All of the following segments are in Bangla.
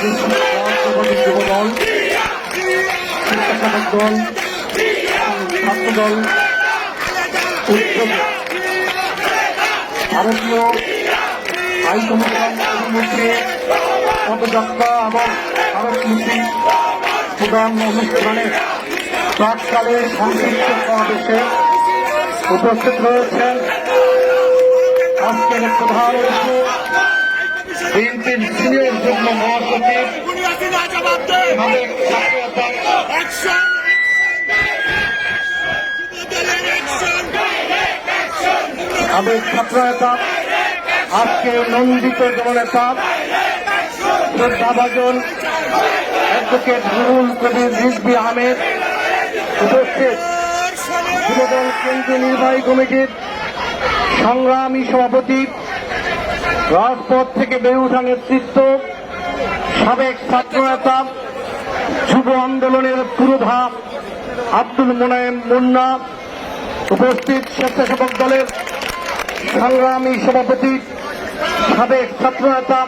যুবদল, স্বেচ্ছাসেবক দল, ছাত্রদল, ভারতীয় হাইকমিশন অভিমুখে পদযাত্রা এবং ভারতমুখী প্রধান অনুষ্ঠানের প্রাককালে সংক্ষিপ্ত সমাবেশে উপস্থিত রয়েছেন আজকের প্রধান অতিথি বিএনপির সিনিয়র যুগ্ম মহাসচিব সাবেক ছাত্রনেতা আজকে নন্দিত জননেতা শ্রদ্ধাভাজন অ্যাডভোকেট নুরুল কবির রিজভী আহমেদ উপস্থিত যুবদল কেন্দ্রীয় নির্বাহী কমিটির সংগ্রামী সভাপতি, রাজপথ থেকে বেড়ে ওঠা নেতৃত্ব, সাবেক ছাত্রনেতা, যুব আন্দোলনের পুরোধা আব্দুল মোনায়েম মুন্না, উপস্থিত স্বেচ্ছাসেবক দলের সংগ্রামী সভাপতি, সাবেক ছাত্রনেতা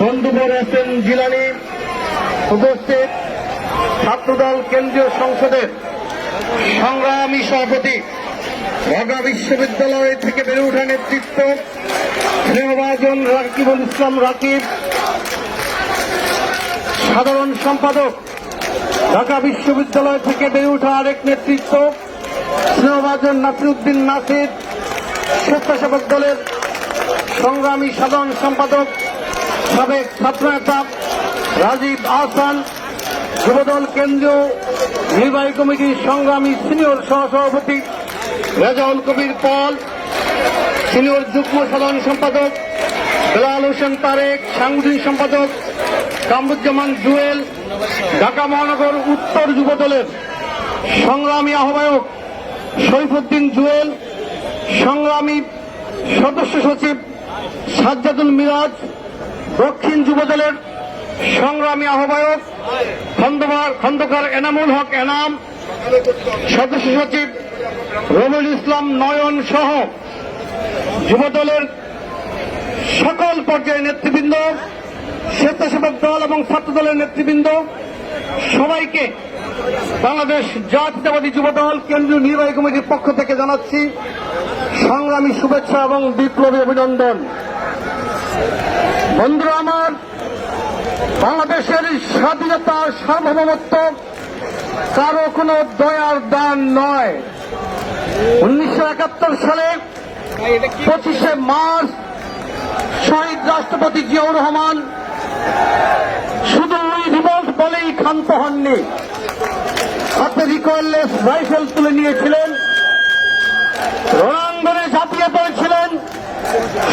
বন্ধুবর হোসেন জিলানি, উপস্থিত ছাত্রদল কেন্দ্রীয় সংসদের সংগ্রামী সভাপতি, ঢাকা বিশ্ববিদ্যালয় থেকে বেড়ে ওঠা নেতৃত্ব, স্নেহভাজন রাকিবুল ইসলাম রাকিব, সাধারণ সম্পাদক, ঢাকা বিশ্ববিদ্যালয় থেকে বেড়ে ওঠা আরেক নেতৃত্ব স্নেহভাজন নাসিরউদ্দিন নাসির, স্বেচ্ছাসেবক দলের সংগ্রামী সাধারণ সম্পাদক, সাবেক ছাত্রনেতা রাজীব আহসান, যুবদল কেন্দ্রীয় নির্বাহী কমিটির সংগ্রামী সিনিয়র সহসভাপতি রেজাউল কবির পল, সিনিয়র যুগ্ম সাধারণ সম্পাদক বেলাল হোসেন তারেক, সাংগঠনিক সম্পাদক কামরুজ্জামান জুয়েল, ঢাকা মহানগর উত্তর যুবদলের সংগ্রামী আহ্বায়ক শরীফুদ্দিন জুয়েল, সংগ্রামী সদস্য সচিব সাজ্জাদুল মিরাজ, দক্ষিণ যুবদলের সংগ্রামী আহ্বায়ক খন্দকার এনামুল হক এনাম, সদস্য সচিব রবিউল ইসলাম নয়ন সহ যুবদলের সকল পর্যায়ের নেতৃবৃন্দ, স্বেচ্ছাসেবক দল এবং ছাত্রদলের নেতৃবৃন্দ, সবাইকে বাংলাদেশ জাতীয়তাবাদী যুবদল কেন্দ্রীয় নির্বাহী কমিটির পক্ষ থেকে জানাচ্ছি সংগ্রামী শুভেচ্ছা এবং বিপ্লবী অভিনন্দন। বন্ধুরা আমার, বাংলাদেশের স্বাধীনতা সার্বভৌমত্ব কারো কোনো দয়ার দান নয়। 1971 সালে 25শে মার্চ শহীদ রাষ্ট্রপতি জিয়াউর রহমান শুধু ওই রিভল্ট বলেই ক্ষান্ত হননি, হাতে রিকয়েললেস রাইফেল তুলে নিয়েছিলেন, রণাঙ্গনে ঝাঁপিয়ে পড়েছিলেন,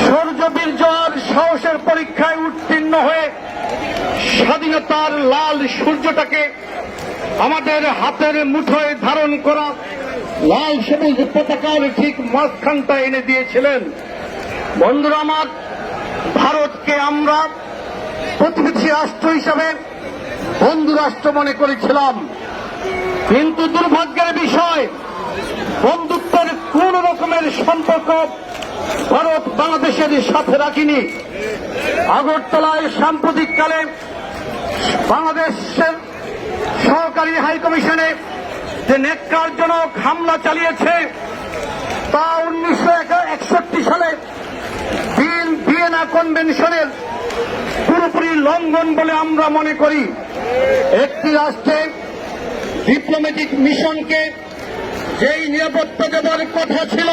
শৌর্য বীর্য আর সাহসের পরীক্ষায় উত্তীর্ণ হয়ে স্বাধীনতার লাল সূর্যটাকে আমাদের হাতের মুঠোয় ধারণ করা লাল সবুজ পতাকার ঠিক মাঝখানটা এনে দিয়েছিলেন। বন্ধুরা আমার, ভারতকে আমরা প্রতিবেশী রাষ্ট্র হিসাবে বন্ধু রাষ্ট্র মনে করেছিলাম, কিন্তু দুর্ভাগ্যের বিষয় বন্ধুত্বের কোন রকমের সম্পর্ক ভারত বাংলাদেশের সাথে রাখিনি। আগরতলায় সাম্প্রতিককালে বাংলাদেশের সহকারী হাইকমিশনে যে ন্যাক্কারজনক হামলা চালিয়েছে তা 1961 সালে ভিয়েনা কনভেনশনের পুরোপুরি লঙ্ঘন বলে আমরা মনে করি। একটি রাষ্ট্রে ডিপ্লোম্যাটিক মিশনকে যেই নিরাপত্তা দেওয়ার কথা ছিল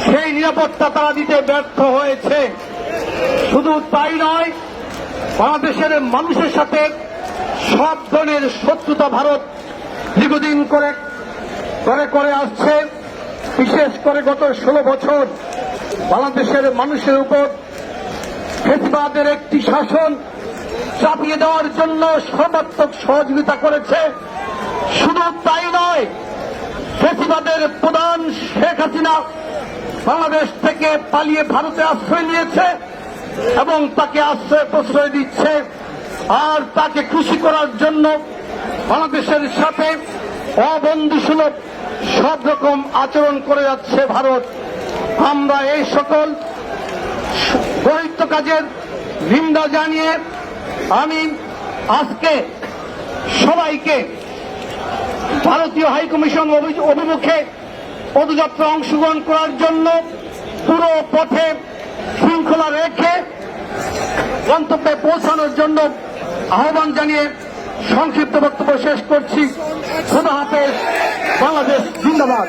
সেই নিরাপত্তা তারা দিতে ব্যর্থ হয়েছে। শুধু তাই নয়, বাংলাদেশের মানুষের সাথে সব ধরনের শত্রুতা ভারত দীর্ঘদিন করে আসছে। বিশেষ করে গত 16 বছর বাংলাদেশের মানুষের উপর ফ্যাসিবাদের একটি শাসন চাপিয়ে দেওয়ার জন্য সর্বাত্মক সহযোগিতা করেছে। শুধু তাই নয়, ফ্যাসিবাদের প্রধান শেখ হাসিনা বাংলাদেশ থেকে পালিয়ে ভারতে আশ্রয় নিয়েছে এবং তাকে প্রশ্রয় দিচ্ছে, আর তাকে খুশি করার জন্য বাংলাদেশের সাথে অবন্ধুসুলভ সব রকম আচরণ করে যাচ্ছে ভারত। আমরা এই সকল বহির্ত কাজের নিন্দা জানিয়ে আমি আজকে সবাইকে ভারতীয় হাইকমিশন অভিমুখে পদযাত্রা অংশগ্রহণ করার জন্য পুরো পথে শৃঙ্খলা রেখে গন্তব্যে পৌঁছানোর জন্য আহ্বান জানিয়ে সংক্ষিপ্ত বক্তব্য শেষ করছি। খোদা হাফেজ। বাংলাদেশ জিন্দাবাদ।